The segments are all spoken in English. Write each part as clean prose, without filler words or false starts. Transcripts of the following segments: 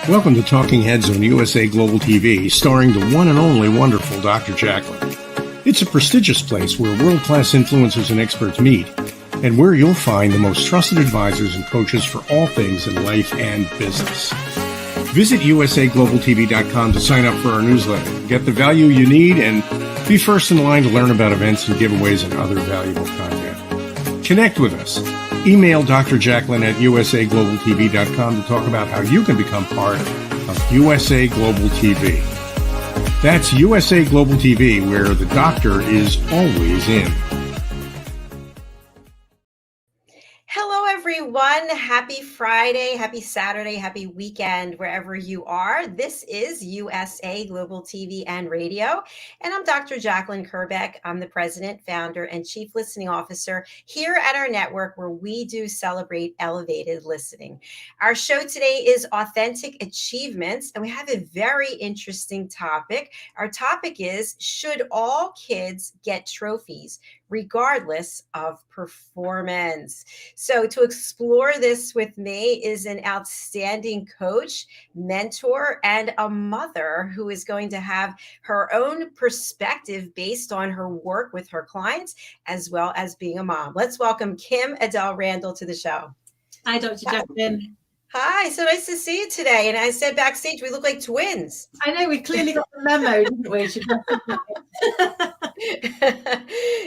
Welcome to Talking Heads on USA Global TV, starring the one and only wonderful Dr. Jacqueline. It's a prestigious place where world-class influencers and experts meet, and where you'll find the most trusted advisors and coaches for all things in life and business. Visit usaglobaltv.com to sign up for our newsletter, get the value you need, and be first in line to learn about events and giveaways and other valuable content. Connect with us. Email Dr. Jacqueline at usaglobaltv.com to talk about how you can become part of USA Global TV. That's USA Global TV, where the doctor is always in. Hello, everyone. Happy Friday, happy Saturday, happy weekend, wherever you are. This is USA Global TV and Radio, and I'm Dr. Jacalyn Kerbeck. I'm the president, founder, and chief listening officer here at our network, where we do celebrate elevated listening. Our show today is Authentic Achievements, and we have a very interesting topic. Our topic is, should all kids get trophies, regardless of performance? So to explore this with me is an outstanding coach, mentor, and a mother who is going to have her own perspective based on her work with her clients, as well as being a mom. Let's welcome KIM-ADELE'S Randall to the show. Hi, Dr. Jacqueline. Hi, so nice to see you today. And I said backstage, we look like twins. I know, we clearly got the memo, didn't we?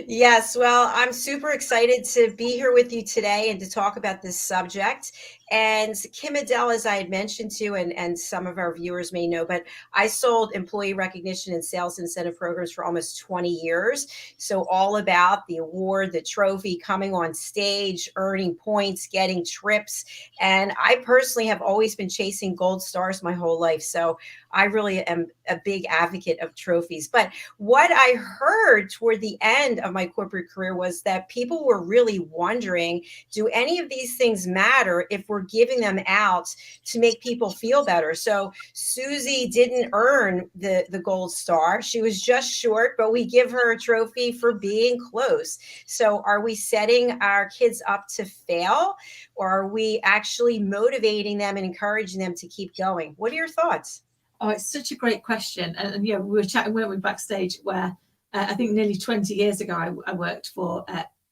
Yes, well, I'm super excited to be here with you today and to talk about this subject. And KIM-ADELE, as I had mentioned to, and some of our viewers may know, but I sold employee recognition and sales incentive programs for almost 20 years. So all about the award, the trophy, coming on stage, earning points, getting trips. And I personally have always been chasing gold stars my whole life. So I really am a big advocate of trophies. But what I heard toward the end of my corporate career was that people were really wondering, do any of these things matter if we're giving them out to make people feel better? So Susie didn't earn the gold star. She was just short, but we give her a trophy for being close. So are we setting our kids up to fail, or are we actually motivating them and encouraging them to keep going? What are your thoughts? Oh, it's such a great question. And yeah, we were chatting, weren't we, backstage, where I think nearly 20 years ago, I worked for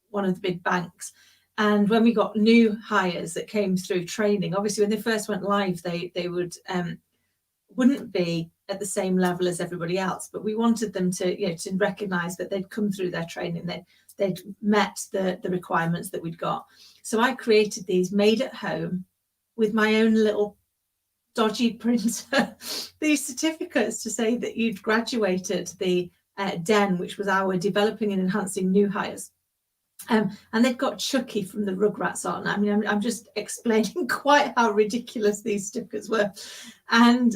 one of the big banks. And when we got new hires that came through training, obviously when they first went live, they wouldn't be at the same level as everybody else. But we wanted them to, to recognize that they'd come through their training, they'd met the requirements that we'd got. So I created these made at home with my own little dodgy printer, these certificates to say that you'd graduated the DEN, which was our developing and enhancing new hires. And they've got Chucky from the Rugrats on. I mean, I'm just explaining quite how ridiculous these certificates were. And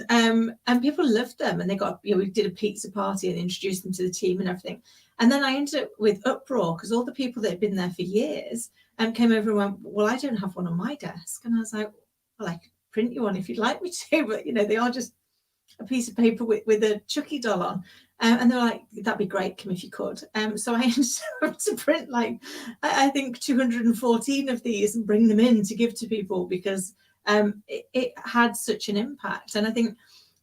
people loved them. And they got, we did a pizza party and introduced them to the team and everything. And then I ended up with uproar because all the people that had been there for years came over and went, well, I don't have one on my desk. And I was like, well, I could print you one if you'd like me to, but they are just a piece of paper with a Chucky doll on. And they're like, that'd be great, Kim, if you could. So I ended up to print I think 214 of these and bring them in to give to people because it had such an impact. And I think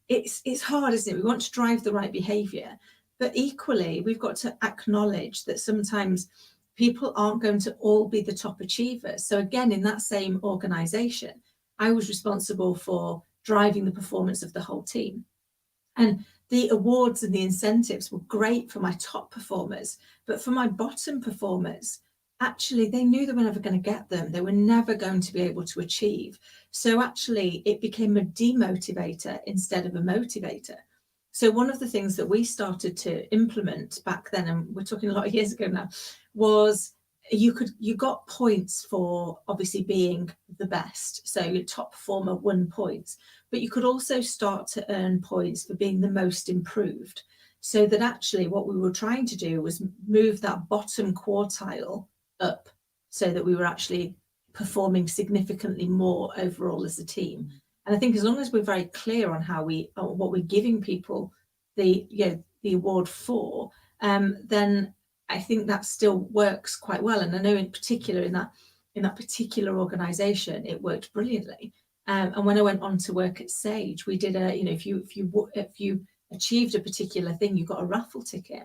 it's hard, isn't it? We want to drive the right behavior, but equally we've got to acknowledge that sometimes people aren't going to all be the top achievers. So again, in that same organization, I was responsible for driving the performance of the whole team. And the awards and the incentives were great for my top performers, but for my bottom performers, actually, they knew they were never going to get them. They were never going to be able to achieve. So actually, it became a demotivator instead of a motivator. So one of the things that we started to implement back then, and we're talking a lot of years ago now, was you got points for obviously being the best. So your top performer won points, but you could also start to earn points for being the most improved. So that actually what we were trying to do was move that bottom quartile up so that we were actually performing significantly more overall as a team. And I think as long as we're very clear on what we're giving people the award for, then I think that still works quite well. And I know in particular in that particular organization, it worked brilliantly. And when I went on to work at Sage, we did if you achieved a particular thing, you got a raffle ticket.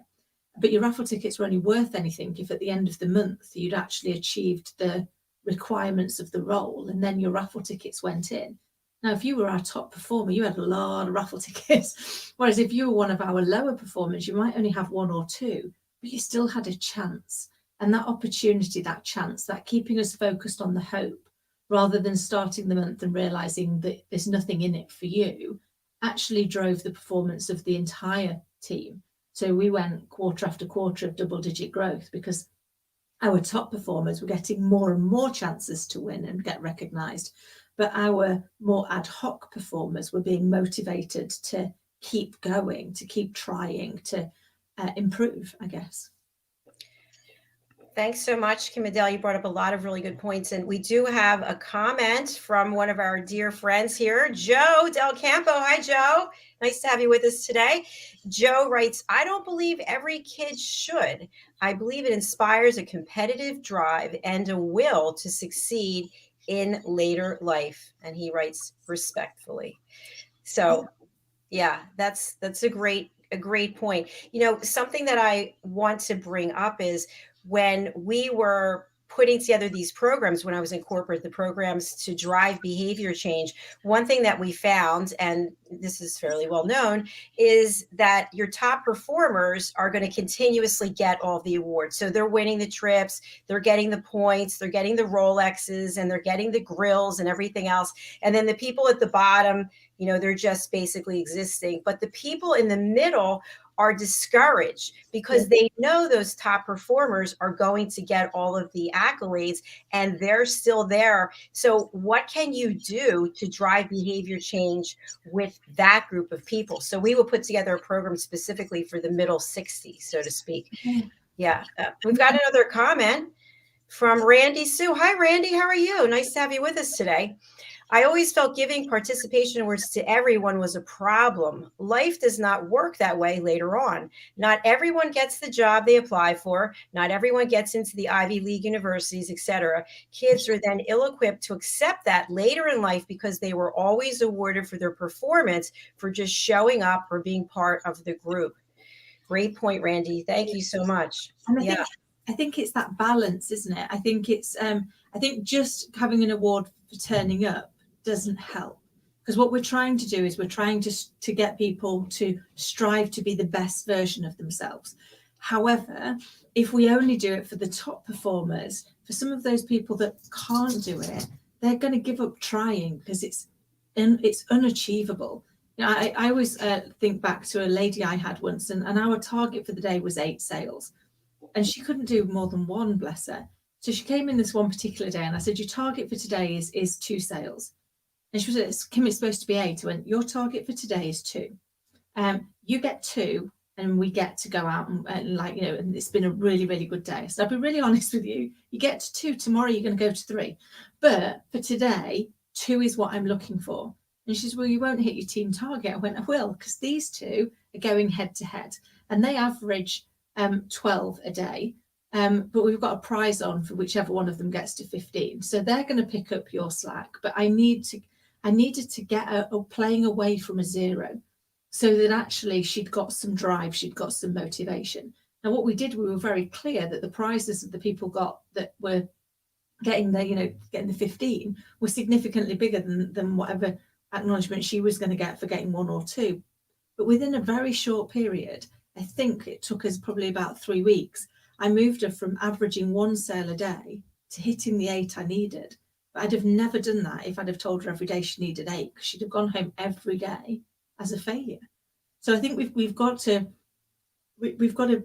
But your raffle tickets were only worth anything if at the end of the month you'd actually achieved the requirements of the role, and then your raffle tickets went in. Now, if you were our top performer, you had a lot of raffle tickets. Whereas if you were one of our lower performers, you might only have one or two, but you still had a chance. And that opportunity, that chance, that keeping us focused on the hope, rather than starting the month and realizing that there's nothing in it for you, actually drove the performance of the entire team. So we went quarter after quarter of double-digit growth because our top performers were getting more and more chances to win and get recognised, but our more ad hoc performers were being motivated to keep going, to keep trying, to improve, I guess. Thanks so much, Kim-Adele. You brought up a lot of really good points. And we do have a comment from one of our dear friends here, Joe Del Campo. Hi, Joe. Nice to have you with us today. Joe writes, I don't believe every kid should. I believe it inspires a competitive drive and a will to succeed in later life. And he writes respectfully. So yeah, that's a great point. You know, something that I want to bring up is when we were putting together these programs, when I was in corporate, the programs to drive behavior change, one thing that we found, and this is fairly well known, is that your top performers are going to continuously get all the awards. So they're winning the trips, they're getting the points, they're getting the Rolexes, and they're getting the grills and everything else. And then the people at the bottom, you know, they're just basically existing. But the people in the middle are discouraged because they know those top performers are going to get all of the accolades and they're still there. So what can you do to drive behavior change with that group of people? So we will put together a program specifically for the middle 60s, so to speak. Yeah. We've got another comment from Randy Sue. Hi, Randy. How are you? Nice to have you with us today. I always felt giving participation awards to everyone was a problem. Life does not work that way later on. Not everyone gets the job they apply for. Not everyone gets into the Ivy League universities, etc. Kids are then ill-equipped to accept that later in life because they were always awarded for their performance for just showing up or being part of the group. Great point, Randy. Thank you so much. And I think it's that balance, isn't it? I think it's I think just having an award for turning up doesn't help, because what we're trying to do is we're trying to get people to strive to be the best version of themselves. However, if we only do it for the top performers, for some of those people that can't do it, they're going to give up trying because it's unachievable. You know, I always think back to a lady I had once, and our target for the day was 8 sales, and she couldn't do more than 1, bless her. So she came in this one particular day and I said, your target for today is 2 sales. And she was, Kim, it's supposed to be 8. I went, your target for today is 2. You get 2 and we get to go out and like, you know, and it's been a really, really good day. So I'll be really honest with you. You get to 2, tomorrow you're going to go to 3. But for today, 2 is what I'm looking for. And she says, well, you won't hit your team target. I went, I will, because these 2 are going head to head and they average 12 a day. But we've got a prize on for whichever one of them gets to 15. So they're going to pick up your slack. But I needed to get her playing away from a 0 so that actually she'd got some drive, she'd got some motivation. Now, what we did, we were very clear that the prizes that the people got that were getting the 15 were significantly bigger than whatever acknowledgement she was going to get for getting 1 or 2. But within a very short period, I think it took us probably about 3 weeks, I moved her from averaging 1 sale a day to hitting the 8 I needed. But I'd have never done that if I'd have told her every day she needed 8, because she'd have gone home every day as a failure. So I think we've got to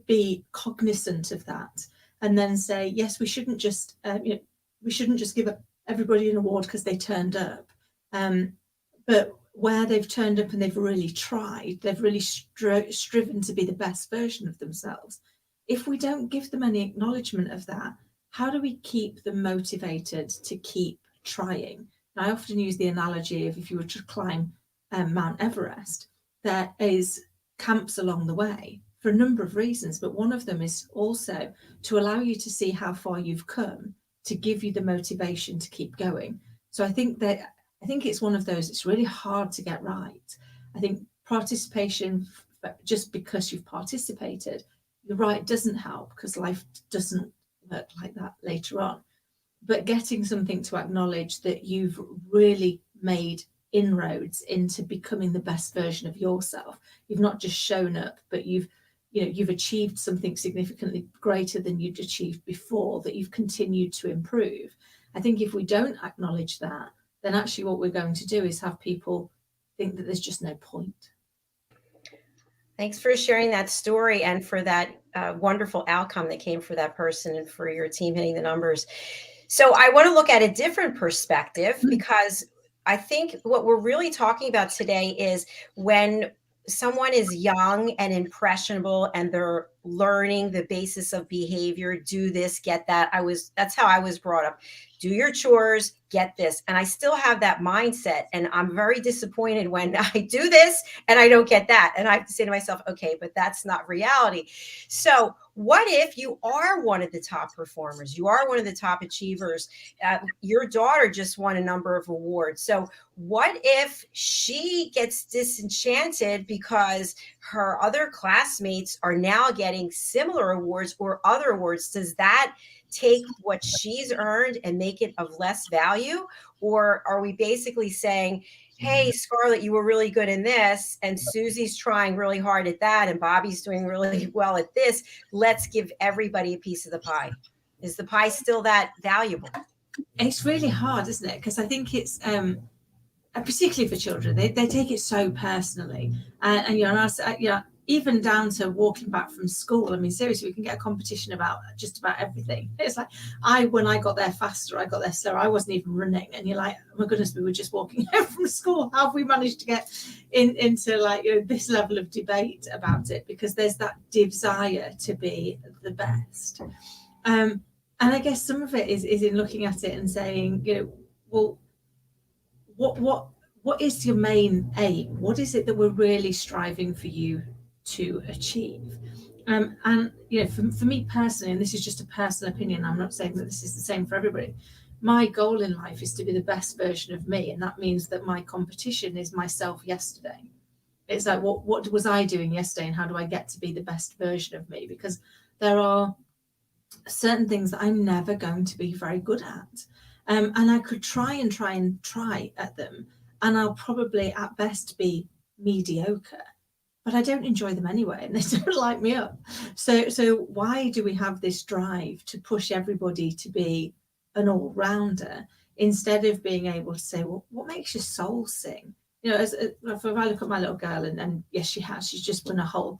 be cognizant of that, and then say, yes, we shouldn't just give everybody an award because they turned up, but where they've turned up and they've really tried, they've really striven to be the best version of themselves. If we don't give them any acknowledgement of that, how do we keep them motivated to keep trying? And I often use the analogy of if you were to climb Mount Everest, there is camps along the way for a number of reasons, but one of them is also to allow you to see how far you've come, to give you the motivation to keep going. So I think I think it's one of those, it's really hard to get right. I think participation, just because you've participated, you're right, doesn't help, because life doesn't work like that later on. But getting something to acknowledge that you've really made inroads into becoming the best version of yourself. You've not just shown up, but you've achieved something significantly greater than you'd achieved before, that you've continued to improve. I think if we don't acknowledge that, then actually what we're going to do is have people think that there's just no point. Thanks for sharing that story and for that wonderful outcome that came for that person and for your team hitting the numbers. So I want to look at a different perspective, because I think what we're really talking about today is when someone is young and impressionable and they're learning the basis of behavior, do this, get that. That's how I was brought up. Do your chores, get this. And I still have that mindset. And I'm very disappointed when I do this and I don't get that. And I have to say to myself, okay, but that's not reality. So what if you are one of the top performers? You are one of the top achievers. Your daughter just won a number of awards. So what if she gets disenchanted because her other classmates are now getting similar awards or other awards? Does that take what she's earned and make it of less value? Or are we basically saying, hey, Scarlett, you were really good in this, and Susie's trying really hard at that, and Bobby's doing really well at this. Let's give everybody a piece of the pie. Is the pie still that valuable? It's really hard, isn't it? Because I think it's particularly for children, they take it so personally, and even down to walking back from school. I mean, seriously, we can get a competition about just about everything. It's like, when I got there faster, I got there slower, I wasn't even running, and you're like, oh my goodness, we were just walking home from school. How have we managed to get into this level of debate about it? Because there's that desire to be the best, and I guess some of it is in looking at it and saying, well, what is your main aim? What is it that we're really striving for you to achieve? And for me personally, and this is just a personal opinion, I'm not saying that this is the same for everybody, my goal in life is to be the best version of me, and that means that my competition is myself yesterday. It's like, what was I doing yesterday, and how do I get to be the best version of me? Because there are certain things that I'm never going to be very good at, and I could try at them, and I'll probably at best be mediocre, but I don't enjoy them anyway, and they don't light me up. So why do we have this drive to push everybody to be an all-rounder, instead of being able to say, well, what makes your soul sing? If I look at my little girl, and yes, she's just won a whole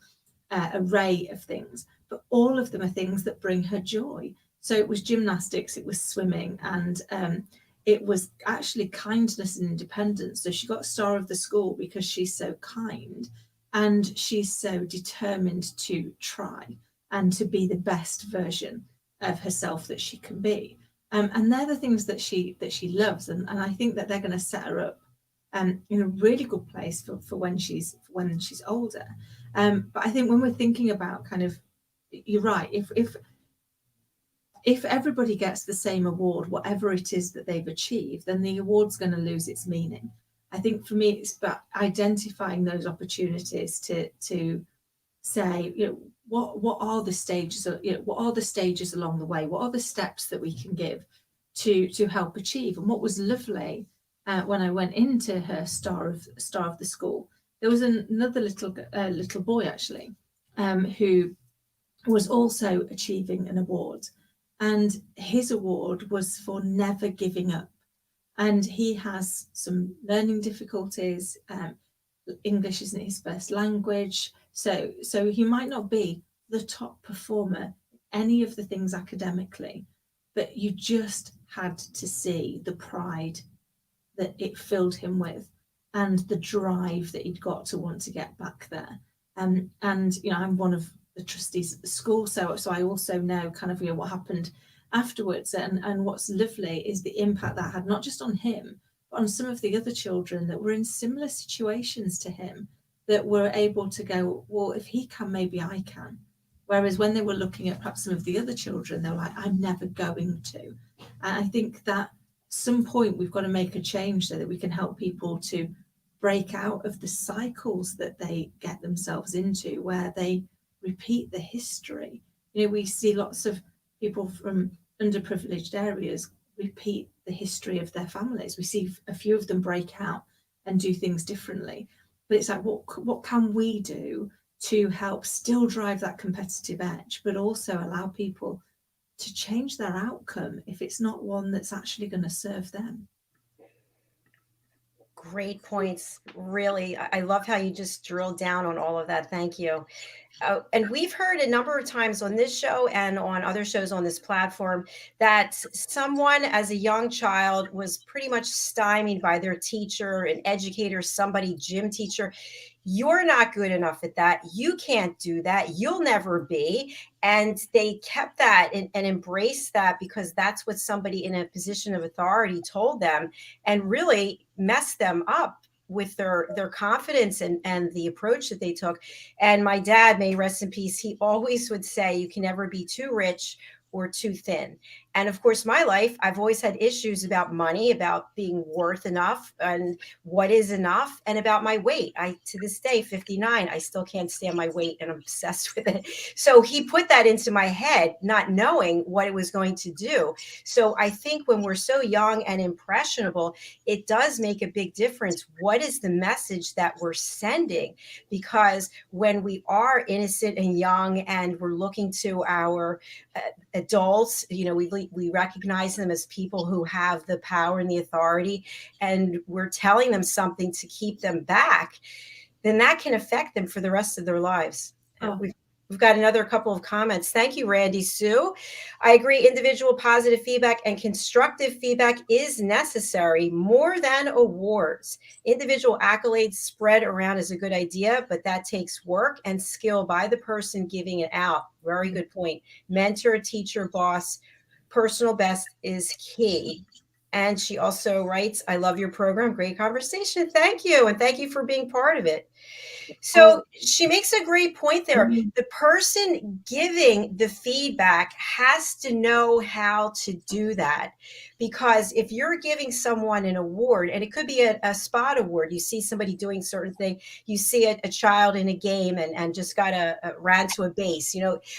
array of things, but all of them are things that bring her joy. So it was gymnastics, it was swimming, and it was actually kindness and independence. So she got star of the school because she's so kind and she's so determined to try and to be the best version of herself that she can be. And they're the things that she loves, and I think that they're going to set her up in a really good place for when she's older. But I think when we're thinking about you're right, if everybody gets the same award, whatever it is that they've achieved, then the award's going to lose its meaning. I think for me, it's about identifying those opportunities to say, what are the stages? What are the stages along the way? What are the steps that we can give to help achieve? And what was lovely when I went into her star of the school, there was another little boy actually who was also achieving an award. And his award was for never giving up. And he has some learning difficulties. English isn't his first language. So he might not be the top performer in any of the things academically, but you just had to see the pride that it filled him with and the drive that he'd got to want to get back there. And I'm one of the trustees at the school, so I also know what happened afterwards, and what's lovely is the impact that had, not just on him but on some of the other children that were in similar situations to him, that were able to go, well, if he can, maybe I can. Whereas when they were looking at perhaps some of the other children, they were like, I'm never going to. And I think that some point we've got to make a change so that we can help people to break out of the cycles that they get themselves into, where they repeat the history. We see lots of people from underprivileged areas repeat the history of their families. We see a few of them break out and do things differently. But it's like, what can we do to help still drive that competitive edge, but also allow people to change their outcome if it's not one that's actually going to serve them? Great points. Really, I love how you just drilled down on all of that. Thank you. And we've heard a number of times on this show and on other shows on this platform that someone as a young child was pretty much stymied by their teacher, an educator, somebody, gym teacher. You're not good enough at that. You can't do that. You'll never be. And they kept that and embraced that because that's what somebody in a position of authority told them, and really messed them up with their confidence and the approach that they took. And my dad, may he rest in peace, he always would say, you can never be too rich or too thin. And of course, my life, I've always had issues about money, about being worth enough and what is enough, and about my weight. To this day, 59, I still can't stand my weight and I'm obsessed with it. So he put that into my head, not knowing what it was going to do. So I think when we're so young and impressionable, it does make a big difference. What is the message that we're sending? Because when we are innocent and young and we're looking to our adults, we recognize them as people who have the power and the authority, and we're telling them something to keep them back, then that can affect them for the rest of their lives. Oh. We've got another couple of comments. Thank you, Randy Sue. I agree. Individual positive feedback and constructive feedback is necessary more than awards. Individual accolades spread around is a good idea, but that takes work and skill by the person giving it out. Very good point. Mentor, teacher, boss, personal best is key. And she also writes, I love your program. Great conversation. Thank you. And thank you for being part of it. So she makes a great point there. The person giving the feedback has to know how to do that, because if you're giving someone an award, and it could be a spot award, you see somebody doing certain thing, you see a child in a game and just ran to a base,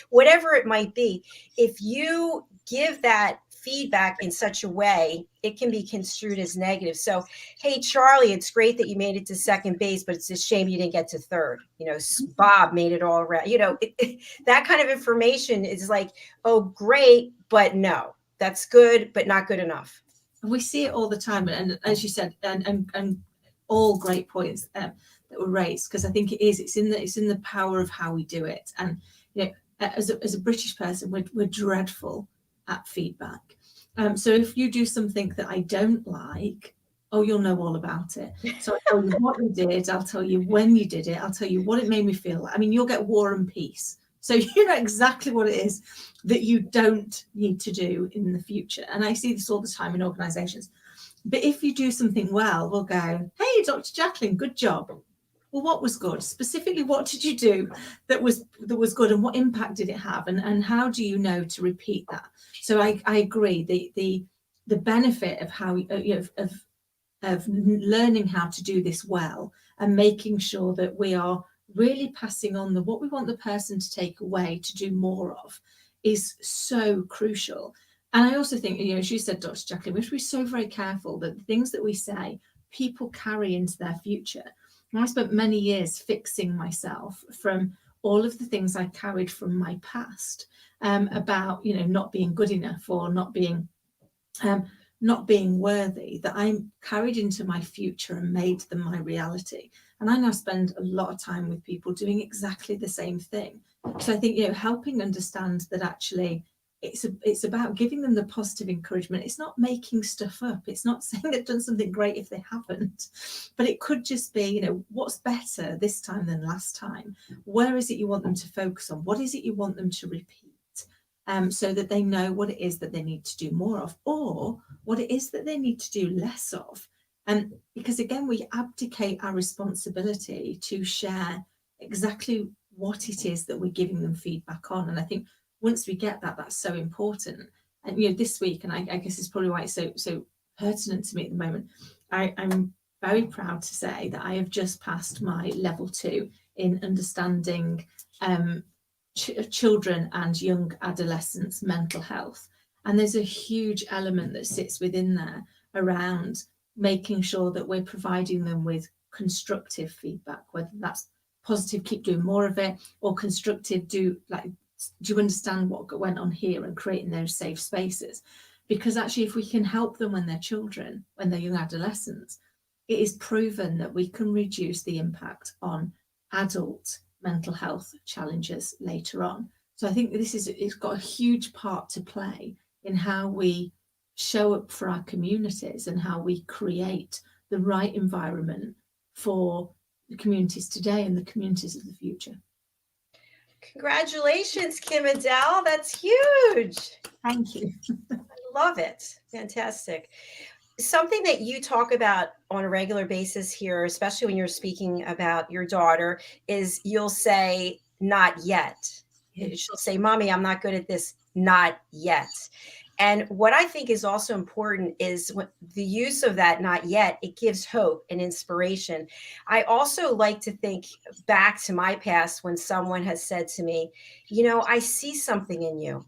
whatever it might be. If you give that feedback in such a way, it can be construed as negative. So, hey, Charlie, it's great that you made it to second base, but it's a shame you didn't get to third. Bob made it all around. That kind of information is like, oh, great, but no, that's good, but not good enough. We see it all the time. And as you said, and all great points that were raised, because I think it's in the power of how we do it. And, as a British person, we're dreadful at feedback. So if you do something that I don't like, you'll know all about it. So I'll tell you what you did, I'll tell you when you did it, I'll tell you what it made me feel like. I mean, you'll get War and Peace. So you know exactly what it is that you don't need to do in the future. And I see this all the time in organizations. But if you do something well, we'll go, hey, Dr. Jacqueline, good job. Well, what was good? Specifically, what did you do that was good, and what impact did it have? And how do you know to repeat that? So I agree. The benefit of how of learning how to do this well and making sure that we are really passing on what we want the person to take away to do more of is so crucial. And I also think, as you said, Dr. Jacqueline, we have to be so very careful that the things that we say, people carry into their future. And I spent many years fixing myself from all of the things I carried from my past about, not being good enough or not being worthy, that I carried into my future and made them my reality. And I now spend a lot of time with people doing exactly the same thing. So I think, helping understand that actually it's about giving them the positive encouragement. It's not making stuff up. It's not saying they've done something great if they haven't, but it could just be, what's better this time than last time? Where is it you want them to focus on? What is it you want them to repeat? So that they know what it is that they need to do more of, or what it is that they need to do less of. And because again, we abdicate our responsibility to share exactly what it is that we're giving them feedback on. And I think once we get that, that's so important. And this week, and I guess it's probably why it's so pertinent to me at the moment. I'm very proud to say that I have just passed my level 2 in understanding children and young adolescents' mental health. And there's a huge element that sits within there around making sure that we're providing them with constructive feedback, whether that's positive, keep doing more of it, or constructive, do you understand what went on here, and creating those safe spaces. Because actually, if we can help them when they're children, when they're young adolescents, it is proven that we can reduce the impact on adult mental health challenges later on. So I think it's got a huge part to play in how we show up for our communities and how we create the right environment for the communities today and the communities of the future. Congratulations, Kim-ADELE. That's huge. Thank you. I love it. Fantastic. Something that you talk about on a regular basis here, especially when you're speaking about your daughter, is you'll say, not yet. She'll say, Mommy, I'm not good at this. Not yet. And what I think is also important is the use of that not yet. It gives hope and inspiration. I also like to think back to my past when someone has said to me, I see something in you.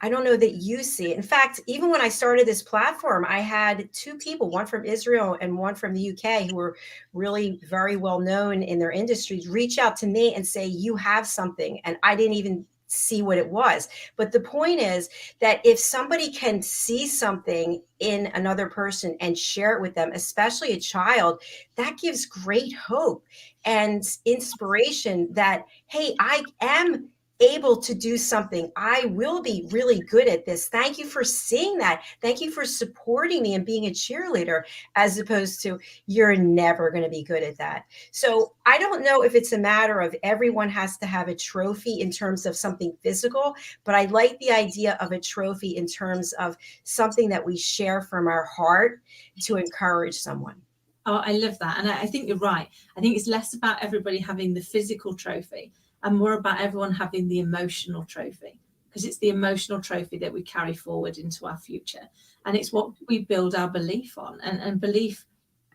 I don't know that you see it. In fact, even when I started this platform, I had two people, one from Israel and one from the UK, who were really very well known in their industries, reach out to me and say, you have something. And I didn't even see what it was. But the point is that if somebody can see something in another person and share it with them, especially a child, that gives great hope and inspiration that, hey, I am able to do something. I will be really good at this. Thank you for seeing that. Thank you for supporting me and being a cheerleader, as opposed to you're never going to be good at that. So I don't know if it's a matter of everyone has to have a trophy in terms of something physical, but I like the idea of a trophy in terms of something that we share from our heart to encourage someone. Oh, I love that. And I think you're right. I think it's less about everybody having the physical trophy and more about everyone having the emotional trophy, because it's the emotional trophy that we carry forward into our future. And it's what we build our belief on. And belief,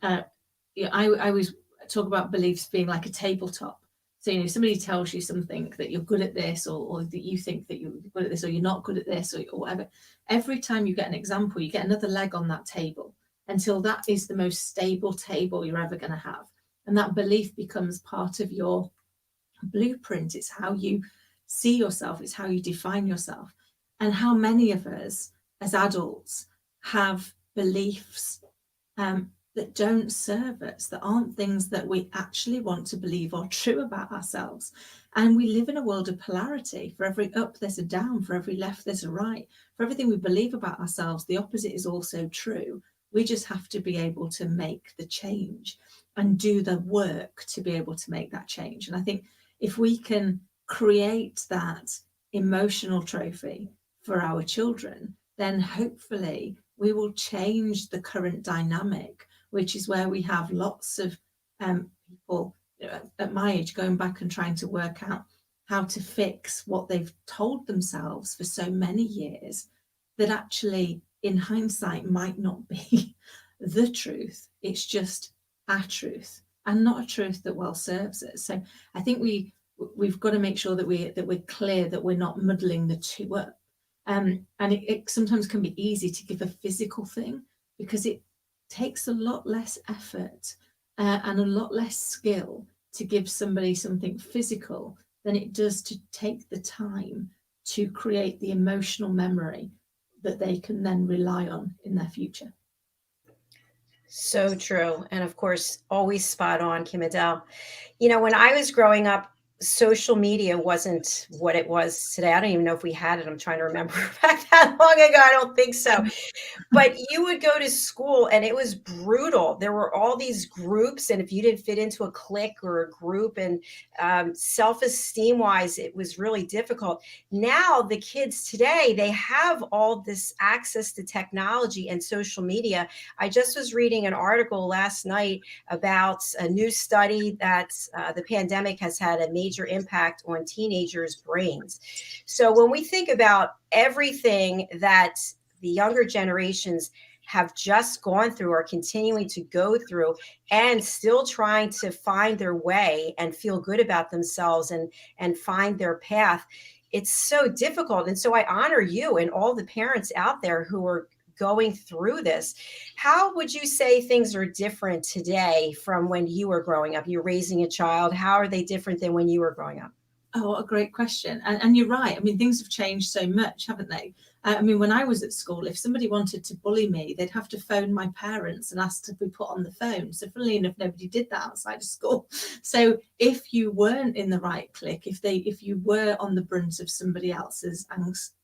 I always talk about beliefs being like a tabletop. So, somebody tells you something that you're good at this, or that you think that you're good at this, or you're not good at this, or whatever. Every time you get an example, you get another leg on that table until that is the most stable table you're ever going to have. And that belief becomes part of your blueprint. It's how you see yourself. It's how you define yourself. And how many of us as adults have beliefs that don't serve us, that aren't things that we actually want to believe are true about ourselves. And we live in a world of polarity. For every up, there's a down. For every left, there's a right. For everything we believe about ourselves, the opposite is also true. We just have to be able to make the change and do the work to be able to make that change. And I think if we can create that emotional trophy for our children, then hopefully we will change the current dynamic, which is where we have lots of people at my age going back and trying to work out how to fix what they've told themselves for so many years, that actually in hindsight might not be the truth. It's just a truth, and not a truth that well serves us. So I think we've got to make sure that we're clear that we're not muddling the two up. And it sometimes can be easy to give a physical thing, because it takes a lot less effort and a lot less skill to give somebody something physical than it does to take the time to create the emotional memory that they can then rely on in their future. So true. And of course, always spot on, Kim-ADELE. When I was growing up, social media wasn't what it was today. I don't even know if we had it. I'm trying to remember back that long ago. I don't think so. But you would go to school and it was brutal. There were all these groups, and if you didn't fit into a clique or a group, and self-esteem wise, it was really difficult. Now the kids today, they have all this access to technology and social media. I just was reading an article last night about a new study that the pandemic has had a major impact on teenagers' brains. So when we think about everything that the younger generations have just gone through, or continuing to go through, and still trying to find their way and feel good about themselves and find their path. It's so difficult. And so I honor you and all the parents out there who are going through this. How would you say things are different today from when you were growing up? You're raising a child. How are they different than when you were growing up? Oh, what a great question. And you're right. I mean, things have changed so much, haven't they? I mean, when I was at school, if somebody wanted to bully me, they'd have to phone my parents and ask to be put on the phone. So funnily enough, nobody did that outside of school. So if you weren't in the right clique, if you were on the brunt of somebody else's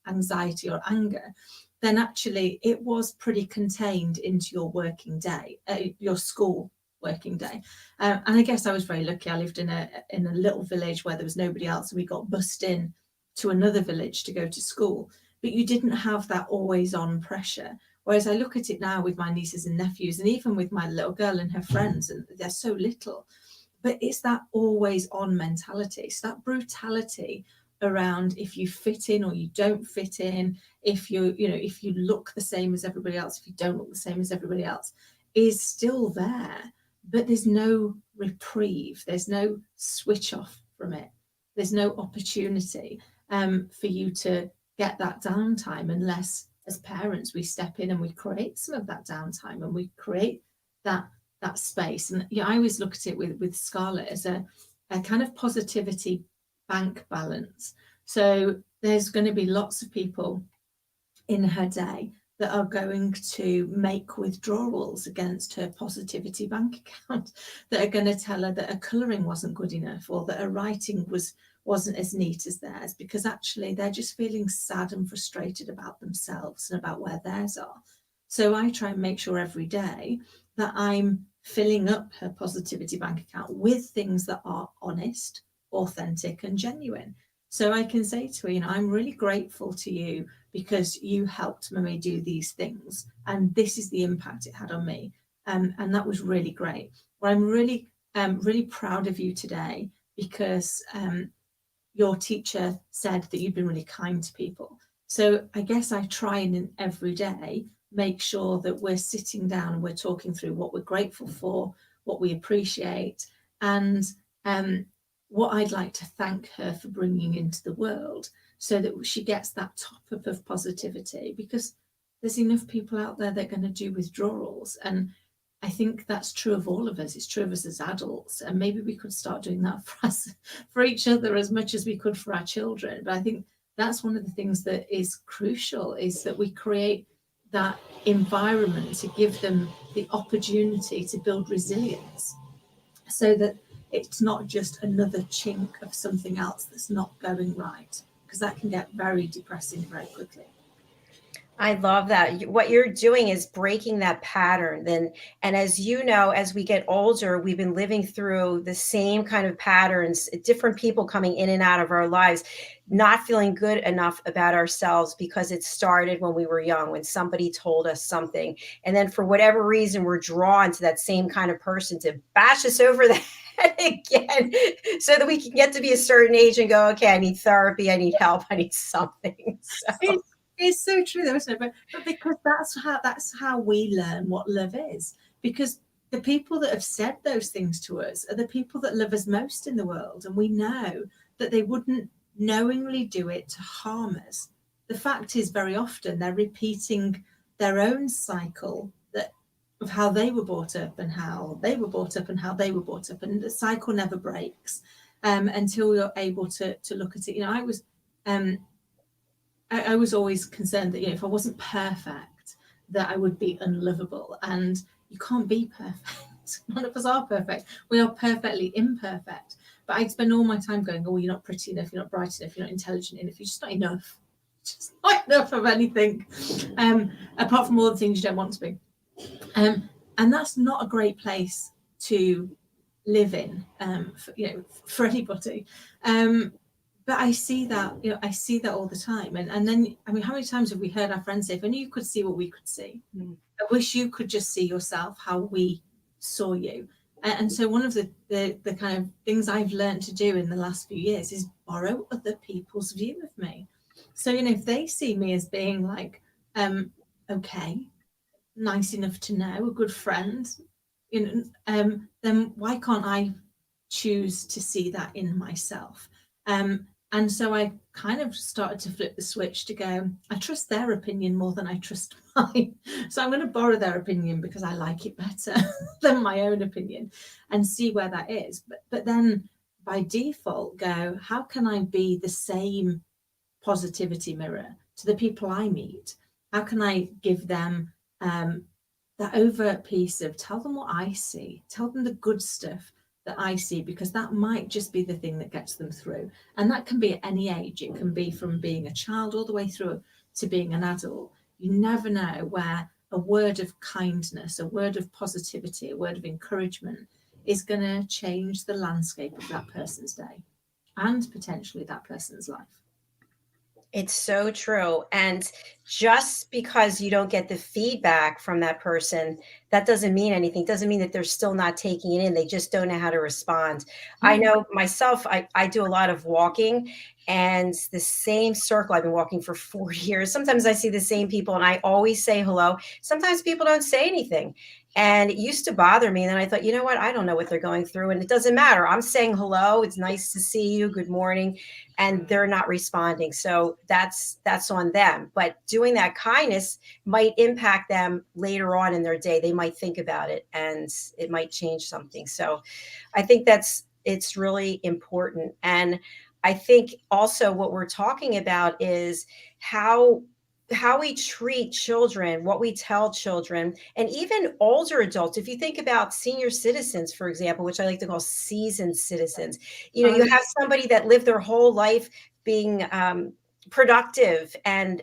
anxiety or anger, then actually it was pretty contained into your working day, your school working day. And I guess I was very lucky. I lived in a little village where there was nobody else, and we got bussed in to another village to go to school. But you didn't have that always on pressure. Whereas I look at it now with my nieces and nephews, and even with my little girl and her friends, and they're so little, but it's that always on mentality. So that brutality around if you fit in or you don't fit in, if you look the same as everybody else, if you don't look the same as everybody else, is still there. But there's no reprieve, there's no switch off from it, there's no opportunity for you to get that downtime, unless as parents we step in and we create some of that downtime and we create that space. And I always look at it with Scarlett as a kind of positivity bank balance. So there's going to be lots of people in her day that are going to make withdrawals against her positivity bank account, that are going to tell her that her colouring wasn't good enough, or that her writing wasn't as neat as theirs, because actually they're just feeling sad and frustrated about themselves and about where theirs are. So I try and make sure every day that I'm filling up her positivity bank account with things that are honest, authentic and genuine. So I can say to her, I'm really grateful to you because you helped Mummy do these things, and this is the impact it had on me. And that was really great. Well, I'm really proud of you today because your teacher said that you've been really kind to people. So I guess I try and every day make sure that we're sitting down and we're talking through what we're grateful for, what we appreciate, and what I'd like to thank her for bringing into the world, so that she gets that top up of positivity, because there's enough people out there that are going to do withdrawals. And I think that's true of all of us. It's true of us as adults. And maybe we could start doing that for each other as much as we could for our children. But I think that's one of the things that is crucial, is that we create that environment to give them the opportunity to build resilience, so that it's not just another chink of something else that's not going right, because that can get very depressing very quickly. I love that. What you're doing is breaking that pattern. And as you know, as we get older, we've been living through the same kind of patterns, different people coming in and out of our lives, not feeling good enough about ourselves because it started when we were young, when somebody told us something. And then for whatever reason, we're drawn to that same kind of person to bash us over the head again, so that we can get to be a certain age and go, okay, I need therapy, I need help, I need something. So. It's so true, though, isn't it? But because that's how we learn what love is. Because the people that have said those things to us are the people that love us most in the world, and we know that they wouldn't knowingly do it to harm us. The fact is, very often they're repeating their own cycle of how they were brought up and how they were brought up and how they were brought up, and the cycle never breaks until you're able to look at it. I was always concerned that if I wasn't perfect, that I would be unlovable. And you can't be perfect. None of us are perfect. We are perfectly imperfect. But I'd spend all my time going, oh, you're not pretty enough, you're not bright enough, you're not intelligent enough, you're just not enough. Just not enough of anything, apart from all the things you don't want to be. And that's not a great place to live in, for anybody. But I see that, all the time. And then, I mean, how many times have we heard our friends say, if only you could see what we could see? I wish you could just see yourself how we saw you. And so one of the kind of things I've learned to do in the last few years is borrow other people's view of me. So, if they see me as being like, okay, nice enough to know, a good friend, then why can't I choose to see that in myself? And so I kind of started to flip the switch to go, I trust their opinion more than I trust mine. So I'm going to borrow their opinion because I like it better than my own opinion, and see where that is. But then by default go, how can I be the same positivity mirror to the people I meet? How can I give them that overt piece of tell them what I see, tell them the good stuff that I see, because that might just be the thing that gets them through. And that can be at any age. It can be from being a child all the way through to being an adult. You never know where a word of kindness, a word of positivity, a word of encouragement is going to change the landscape of that person's day and potentially that person's life. It's so true. And just because you don't get the feedback from that person, that doesn't mean anything. It doesn't mean that they're still not taking it in. They just don't know how to respond. I know myself, I do a lot of walking, and the same circle. I've been walking for 4 years. Sometimes I see the same people and I always say hello. Sometimes people don't say anything. And it used to bother me. And then I thought, you know what? I don't know what they're going through. And it doesn't matter. I'm saying hello. It's nice to see you. Good morning. And they're not responding. So that's on them. But doing that kindness might impact them later on in their day. They might think about it and it might change something. So I think it's really important. And I think also what we're talking about is how we treat children, what we tell children, and even older adults. If you think about senior citizens, for example, which I like to call seasoned citizens, you know, you have somebody that lived their whole life being productive and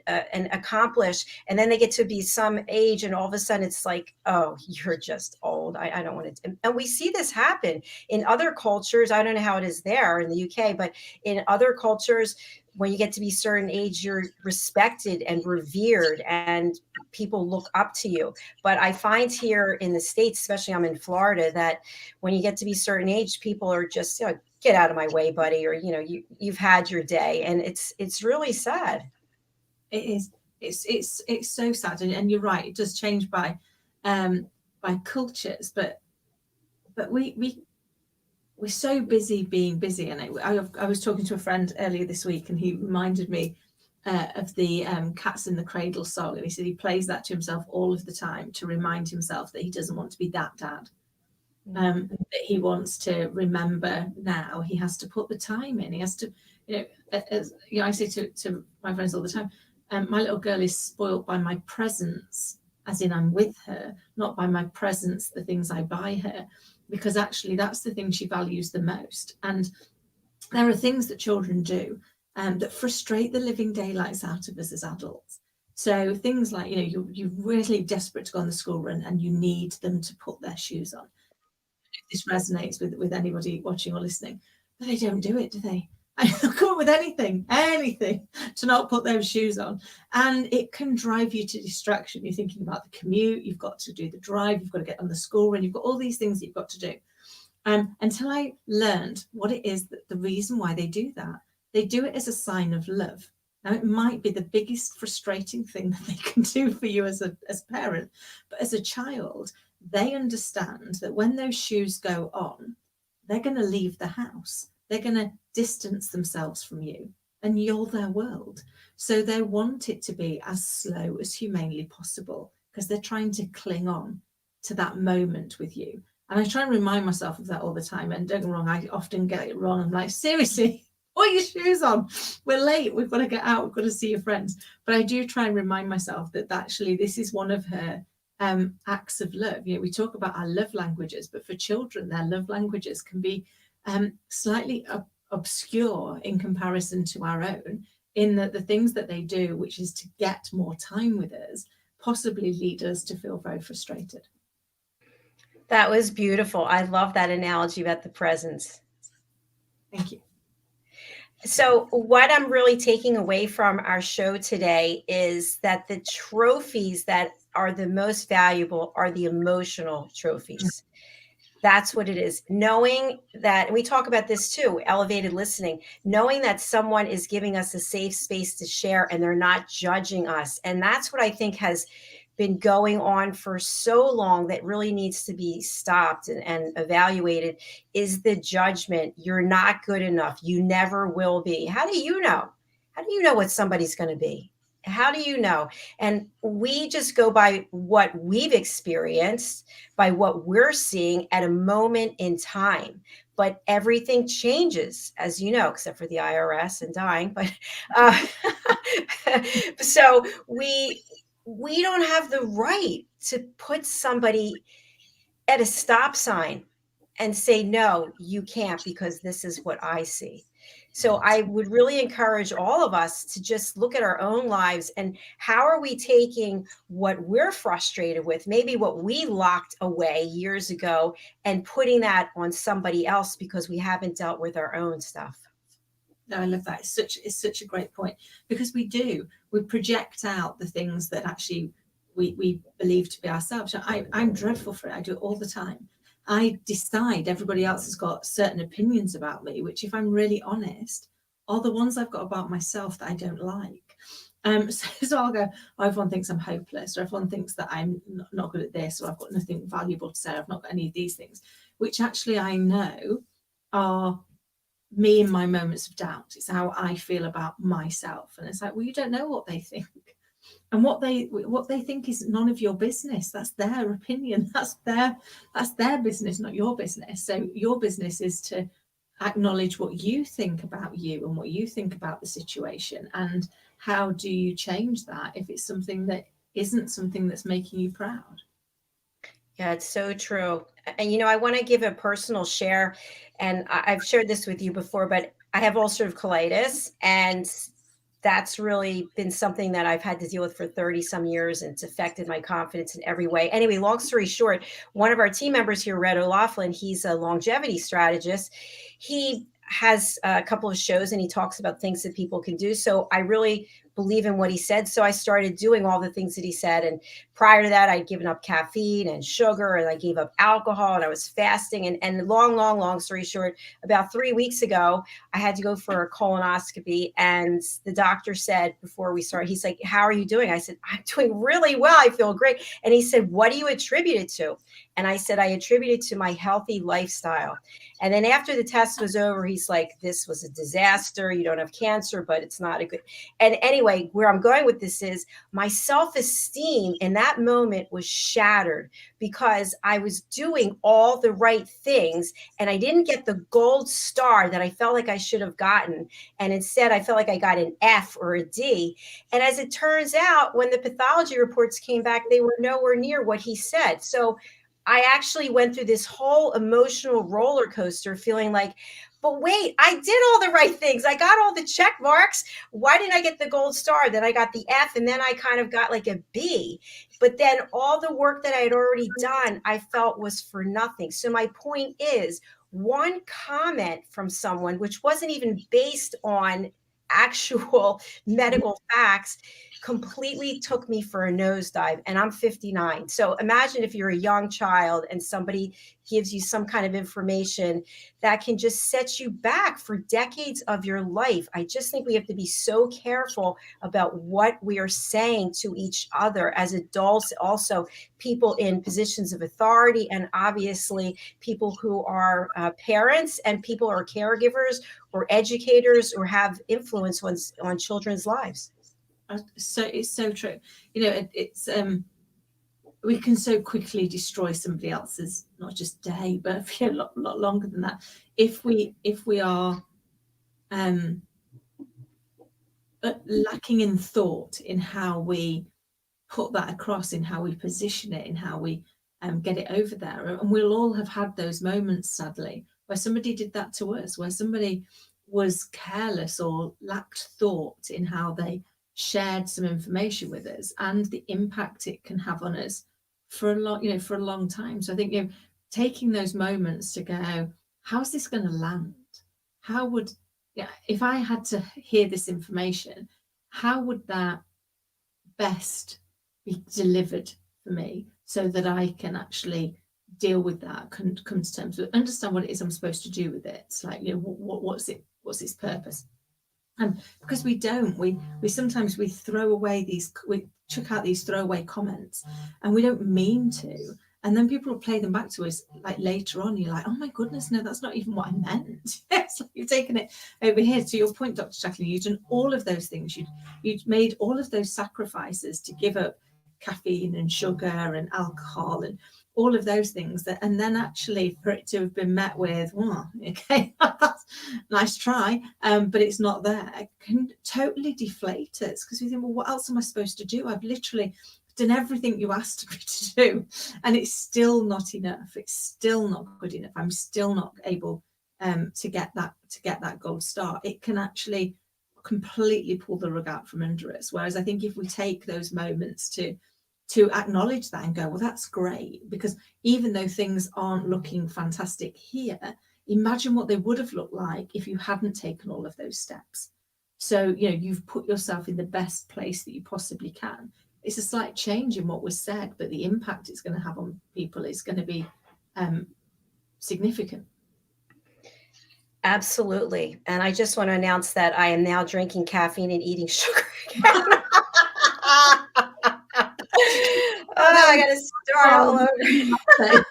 accomplished, and then they get to be some age, and all of a sudden it's like, oh, you're just old. I don't want to. And we see this happen in other cultures. I don't know how it is there in the UK, but in other cultures, when you get to be a certain age, you're respected and revered and people look up to you. But I find here in the States, especially I'm in Florida, that when you get to be a certain age, people are just, you know, get out of my way, buddy, or, you know, you've had your day. And it's really sad. It is. It's so sad. And you're right. It does change by cultures, but we're so busy being busy. And I was talking to a friend earlier this week, and he reminded me of the Cats in the Cradle song. And he said he plays that to himself all of the time to remind himself that he doesn't want to be that dad. That he wants to remember now. He has to put the time in. He has to, I say to my friends all the time, my little girl is spoiled by my presence, as in I'm with her, not by my presence, the things I buy her, because actually that's the thing she values the most. And there are things that children do that frustrate the living daylights out of us as adults. So things like, you're really desperate to go on the school run and you need them to put their shoes on. If this resonates with anybody watching or listening, but they don't do it, do they? They'll come up with anything to not put those shoes on. And it can drive you to distraction. You're thinking about the commute, you've got to do the drive, you've got to get on the school run, you've got all these things that you've got to do. Until I learned what it is, that the reason why they do that, they do it as a sign of love. Now, it might be the biggest frustrating thing that they can do for you as a parent, but as a child, they understand that when those shoes go on, they're going to leave the house. They're going to distance themselves from you, and you're their world. So they want it to be as slow as humanly possible, because they're trying to cling on to that moment with you. And I try and remind myself of that all the time. And don't get me wrong, I often get it wrong. I'm like, seriously, put your shoes on. We're late. We've got to get out. We've got to see your friends. But I do try and remind myself that actually this is one of her acts of love. We talk about our love languages, but for children, their love languages can be slightly obscure in comparison to our own, in that the things that they do, which is to get more time with us, possibly lead us to feel very frustrated. That was beautiful. I love that analogy about the presence. Thank you. So what I'm really taking away from our show today is that the trophies that are the most valuable are the emotional trophies. That's what it is. Knowing that, and we talk about this too, elevated listening, knowing that someone is giving us a safe space to share and they're not judging us. And that's what I think has been going on for so long that really needs to be stopped and evaluated is the judgment. You're not good enough. You never will be. How do you know? How do you know what somebody's going to be? How do you know? And we just go by what we've experienced, by what we're seeing at a moment in time. But everything changes, as you know, except for the IRS and dying. But uh, so we don't have the right to put somebody at a stop sign and say, no, you can't, because this is what I see. So I would really encourage all of us to just look at our own lives and how are we taking what we're frustrated with, maybe what we locked away years ago, and putting that on somebody else because we haven't dealt with our own stuff. No, I love that. It's such a great point, because we project out the things that actually we believe to be ourselves. I'm dreadful for it. I do it all the time. I decide everybody else has got certain opinions about me, which, if I'm really honest, are the ones I've got about myself that I don't like. So I'll go, oh, everyone thinks I'm hopeless, or everyone thinks that I'm not good at this, or I've got nothing valuable to say, I've not got any of these things, which actually I know are me in my moments of doubt. It's how I feel about myself. And it's like, well, you don't know what they think. And what they think is none of your business. That's their opinion. That's their business, not your business. So your business is to acknowledge what you think about you and what you think about the situation, and how do you change that if it's something that isn't something that's making you proud. Yeah, it's so true. And I want to give a personal share, and I've shared this with you before, but I have ulcerative colitis, and that's really been something that I've had to deal with for 30 some years, and it's affected my confidence in every way. Anyway, long story short, one of our team members here, Red O'Laughlin, he's a longevity strategist. He has a couple of shows and he talks about things that people can do. So I really believe in what he said. So I started doing all the things that he said. And prior to that, I'd given up caffeine and sugar, and I gave up alcohol, and I was fasting. And long story short, about 3 weeks ago, I had to go for a colonoscopy. And the doctor said before we started, he's like, how are you doing? I said, I'm doing really well. I feel great. And he said, what do you attribute it to? And I said, I attribute it to my healthy lifestyle. And then after the test was over, he's like, this was a disaster. You don't have cancer, but it's not a good. And anyway, where I'm going with this is my self-esteem in that moment was shattered because I was doing all the right things and I didn't get the gold star that I felt like I should have gotten. And instead, I felt like I got an F or a D. And as it turns out, when the pathology reports came back, they were nowhere near what he said. So I actually went through this whole emotional roller coaster feeling like, but wait, I did all the right things. I got all the check marks. Why didn't I get the gold star? Then I got the F, and then I kind of got like a B. But then all the work that I had already done, I felt was for nothing. So my point is, one comment from someone, which wasn't even based on actual medical facts, completely took me for a nosedive, and I'm 59. So imagine if you're a young child and somebody gives you some kind of information that can just set you back for decades of your life. I just think we have to be so careful about what we are saying to each other as adults, also people in positions of authority, and obviously people who are parents and people who are caregivers or educators or have influence on children's lives. So it's so true. It's we can so quickly destroy somebody else's, not just day, but a lot longer than that, if we are lacking in thought in how we put that across, in how we position it, in how we get it over there. And we'll all have had those moments, sadly, where somebody did that to us, where somebody was careless or lacked thought in how they shared some information with us, and the impact it can have on us for a long time. So I think, taking those moments to go, how's this going to land? How would, if I had to hear this information, how would that best be delivered for me so that I can actually deal with that, come to terms with, understand what it is I'm supposed to do with it. It's like, what's its purpose? Because we don't, we sometimes we throw away we chuck out these throwaway comments, and we don't mean to. And then people will play them back to us like later on. You're like, oh my goodness, no, that's not even what I meant. It's like you've taken it over here. To your point, Dr. Jacqueline, you've done all of those things. You'd made all of those sacrifices to give up caffeine and sugar and alcohol and all of those things, and then actually for it to have been met with, well, okay, that's nice try, but it's not there, it can totally deflate us, because we think, well, what else am I supposed to do? I've literally done everything you asked me to do, and it's still not enough. It's still not good enough. I'm still not able to get that gold star. It can actually completely pull the rug out from under us. Whereas I think if we take those moments to acknowledge that and go, well, that's great, because even though things aren't looking fantastic here, imagine what they would have looked like if you hadn't taken all of those steps. So, you've put yourself in the best place that you possibly can. It's a slight change in what was said, but the impact it's going to have on people is going to be significant. Absolutely. And I just want to announce that I am now drinking caffeine and eating sugar again. I got to start all over.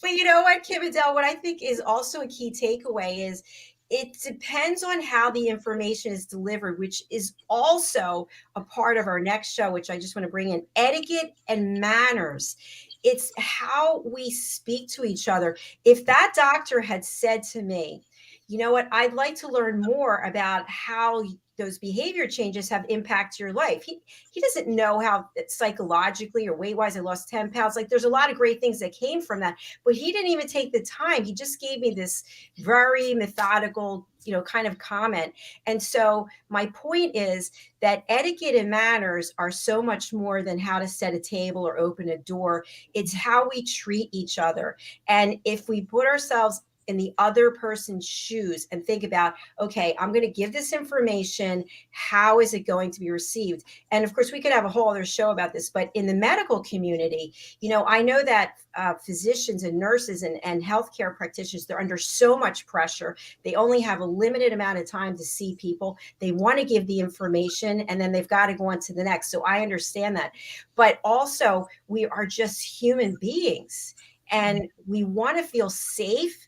But you know what, Kim-Adele, what I think is also a key takeaway is it depends on how the information is delivered, which is also a part of our next show, which I just want to bring in, etiquette and manners. It's how we speak to each other. If that doctor had said to me, you know what, I'd like to learn more about how those behavior changes have impacted your life. He doesn't know how psychologically or weight-wise I lost 10 pounds. Like, there's a lot of great things that came from that, but he didn't even take the time. He just gave me this very methodical, kind of comment. And so my point is that etiquette and manners are so much more than how to set a table or open a door. It's how we treat each other. And if we put ourselves in the other person's shoes and think about, okay, I'm going to give this information. How is it going to be received? And of course, we could have a whole other show about this, but in the medical community, I know that physicians and nurses and healthcare practitioners, they're under so much pressure. They only have a limited amount of time to see people. They want to give the information and then they've got to go on to the next. So I understand that. But also, we are just human beings and we want to feel safe.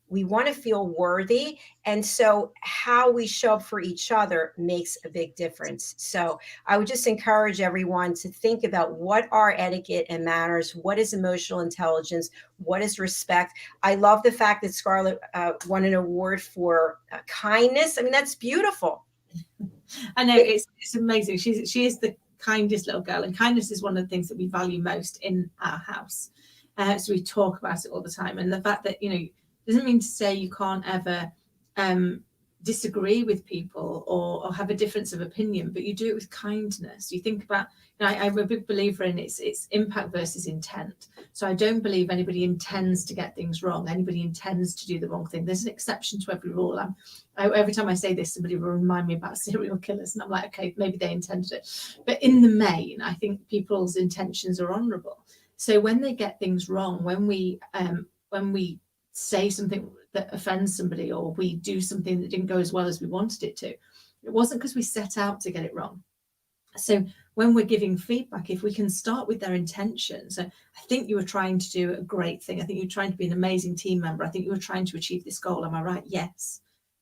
We want to feel worthy. And so how we show up for each other makes a big difference. So I would just encourage everyone to think about what are etiquette and manners, what is emotional intelligence, what is respect. I love the fact that Scarlett won an award for kindness. I mean, that's beautiful. I know, it's amazing. She is the kindest little girl, and kindness is one of the things that we value most in our house. So we talk about it all the time. And the fact that, doesn't mean to say you can't ever disagree with people or have a difference of opinion, but you do it with kindness. You think about, I'm a big believer in it's impact versus intent. So I don't believe anybody intends to get things wrong. Anybody intends to do the wrong thing. There's an exception to every rule. Every time I say this, somebody will remind me about serial killers, and I'm like, okay, maybe they intended it. But in the main, I think people's intentions are honourable. So when they get things wrong, when we say something that offends somebody, or we do something that didn't go as well as we wanted it to, it wasn't because we set out to get it wrong. So when we're giving feedback, if we can start with their intentions, I think you were trying to do a great thing. I think you were trying to be an amazing team member. I think you were trying to achieve this goal. Am I right? Yes.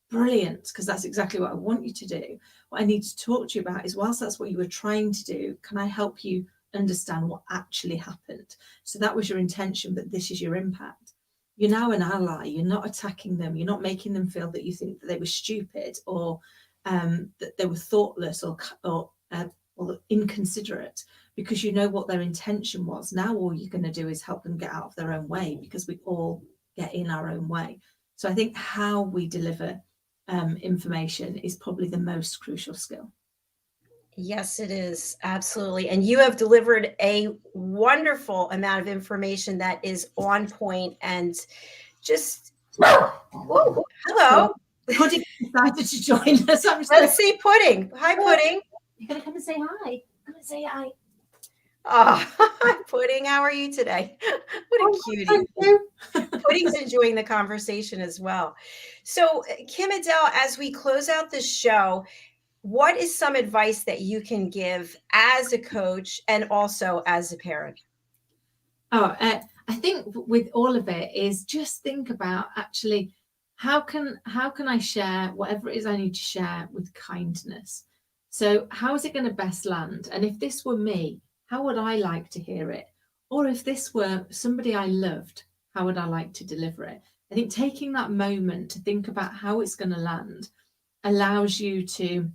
Brilliant, because that's exactly what I want you to do. What I need to talk to you about is, whilst that's what you were trying to do, can I help you understand what actually happened? So that was your intention, but this is your impact. You're now an ally. You're not attacking them. You're not making them feel that you think that they were stupid or that they were thoughtless or inconsiderate, because you know what their intention was. Now all you're going to do is help them get out of their own way, because we all get in our own way. So I think how we deliver information is probably the most crucial skill. Yes, it is. Absolutely. And you have delivered a wonderful amount of information that is on point and just, whoa, hello. Pudding decided to join us. Let's see Pudding. Hi, Pudding. You're going to come and say hi. Come and say hi. Oh, Pudding, how are you today? What a Oh, cutie. thank you. Pudding's enjoying the conversation as well. So, Kim Adele, as we close out the show, what is some advice that you can give as a coach and also as a parent? Oh, I think with all of it is just think about actually how can I share whatever it is I need to share with kindness. So how is it going to best land? And if this were me, how would I like to hear it? Or if this were somebody I loved, how would I like to deliver it? I think taking that moment to think about how it's going to land allows you to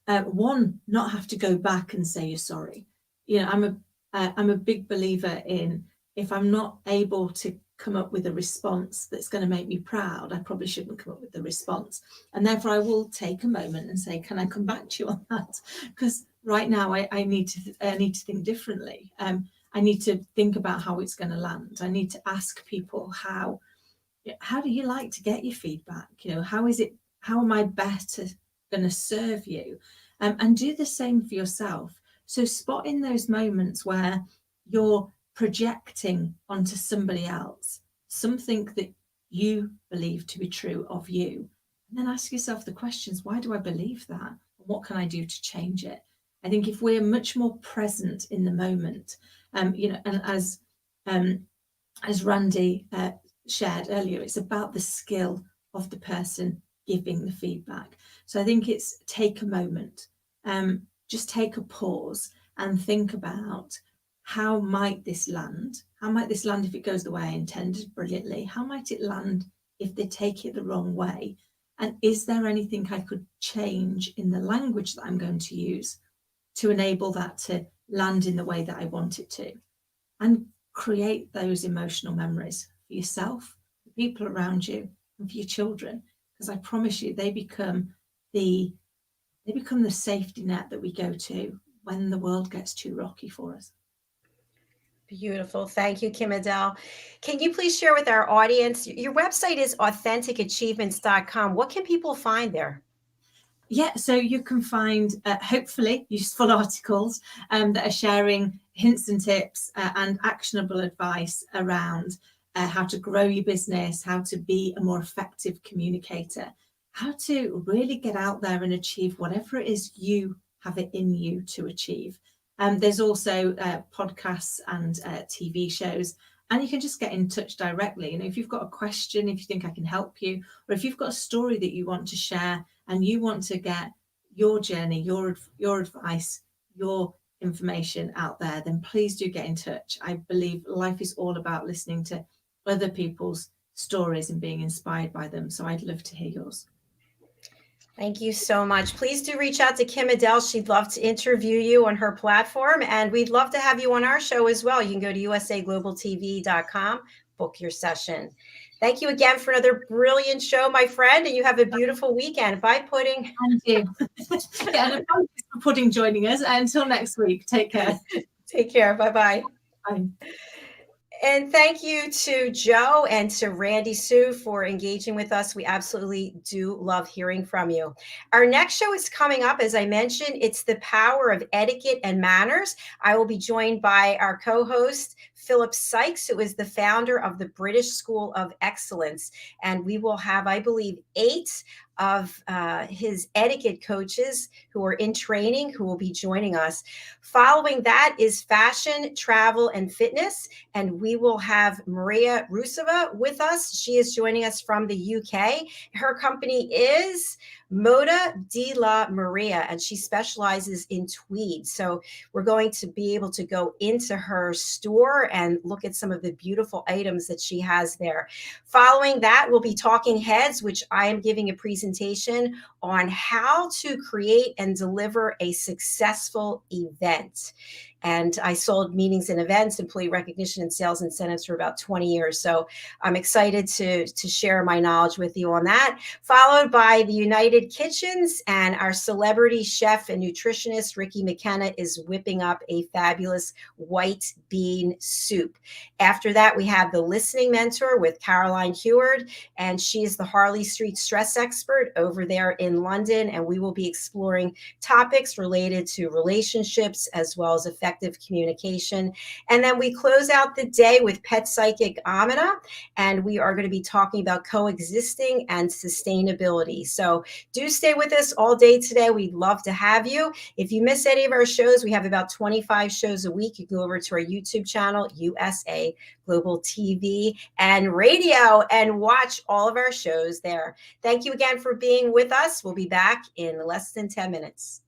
one, not have to go back and say you're sorry. You know, I'm a big believer in, if I'm not able to come up with a response that's going to make me proud, I probably shouldn't come up with the response. And therefore I will take a moment and say, can I come back to you on that? Because right now I need to think differently. I need to think about how it's going to land. I need to ask people how do you like to get your feedback? You know, how am I better going to serve you? And do the same for yourself. So spot in those moments where you're projecting onto somebody else something that you believe to be true of you. And then ask yourself the questions, why do I believe that? What can I do to change it? I think if we're much more present in the moment, you know, and as Randy shared earlier, it's about the skill of the person giving the feedback. So I think it's take a moment, just take a pause and think about, how might this land? How might this land if it goes the way I intended brilliantly? How might it land if they take it the wrong way? And is there anything I could change in the language that I'm going to use to enable that to land in the way that I want it to? And create those emotional memories for yourself, the people around you, and for your children. Because I promise you, they become the safety net that we go to when the world gets too rocky for us. Beautiful. Thank you, Kim Adele. Can you please share with our audience? Your website is AuthenticAchievements.com. What can people find there? Yeah, so you can find hopefully useful articles that are sharing hints and tips and actionable advice around how to grow your business, how to be a more effective communicator, how to really get out there and achieve whatever it is you have it in you to achieve. There's also podcasts and TV shows, and you can just get in touch directly. You know, if you've got a question, if you think I can help you, or if you've got a story that you want to share and you want to get your journey, your advice, your information out there, then please do get in touch. I believe life is all about listening to other people's stories and being inspired by them. So I'd love to hear yours. Thank you so much. Please do reach out to Kim Adele. She'd love to interview you on her platform, and we'd love to have you on our show as well. You can go to usaglobaltv.com, book your session. Thank you again for another brilliant show, my friend, and you have a beautiful weekend. Bye, Pudding. Thank you. Yeah, and apologies for Pudding joining us. Until next week, take care. Take care. Bye-bye. Bye. And thank you to Joe and to Randy Sue for engaging with us. We absolutely do love hearing from you. Our next show is coming up. As I mentioned, it's The Power of Etiquette and Manners. I will be joined by our co-host, Philip Sykes, who is the founder of the British School of Excellence. And we will have, I believe, 8 of his etiquette coaches who are in training who will be joining us. Following that is fashion, travel, and fitness. And we will have Maria Rusova with us. She is joining us from the UK. Her company is Moda de la Maria, and she specializes in tweed. So we're going to be able to go into her store and look at some of the beautiful items that she has there. Following that, we'll be talking heads, which I am giving a presentation on how to create and deliver a successful event. And I sold meetings and events, employee recognition, and sales incentives for about 20 years. So I'm excited to share my knowledge with you on that. Followed by the United Kitchens, and our celebrity chef and nutritionist, Ricky McKenna, is whipping up a fabulous white bean soup. After that, we have the Listening Mentor with Caroline Heward, and she is the Harley Street stress expert over there in London. And we will be exploring topics related to relationships as well as effective effective communication. And then we close out the day with pet psychic Amina, and we are going to be talking about coexisting and sustainability. So do stay with us all day today. We'd love to have you. If you miss any of our shows, we have about 25 shows a week. You can go over to our YouTube channel, USA Global TV and Radio, and watch all of our shows there. Thank you again for being with us. We'll be back in less than 10 minutes.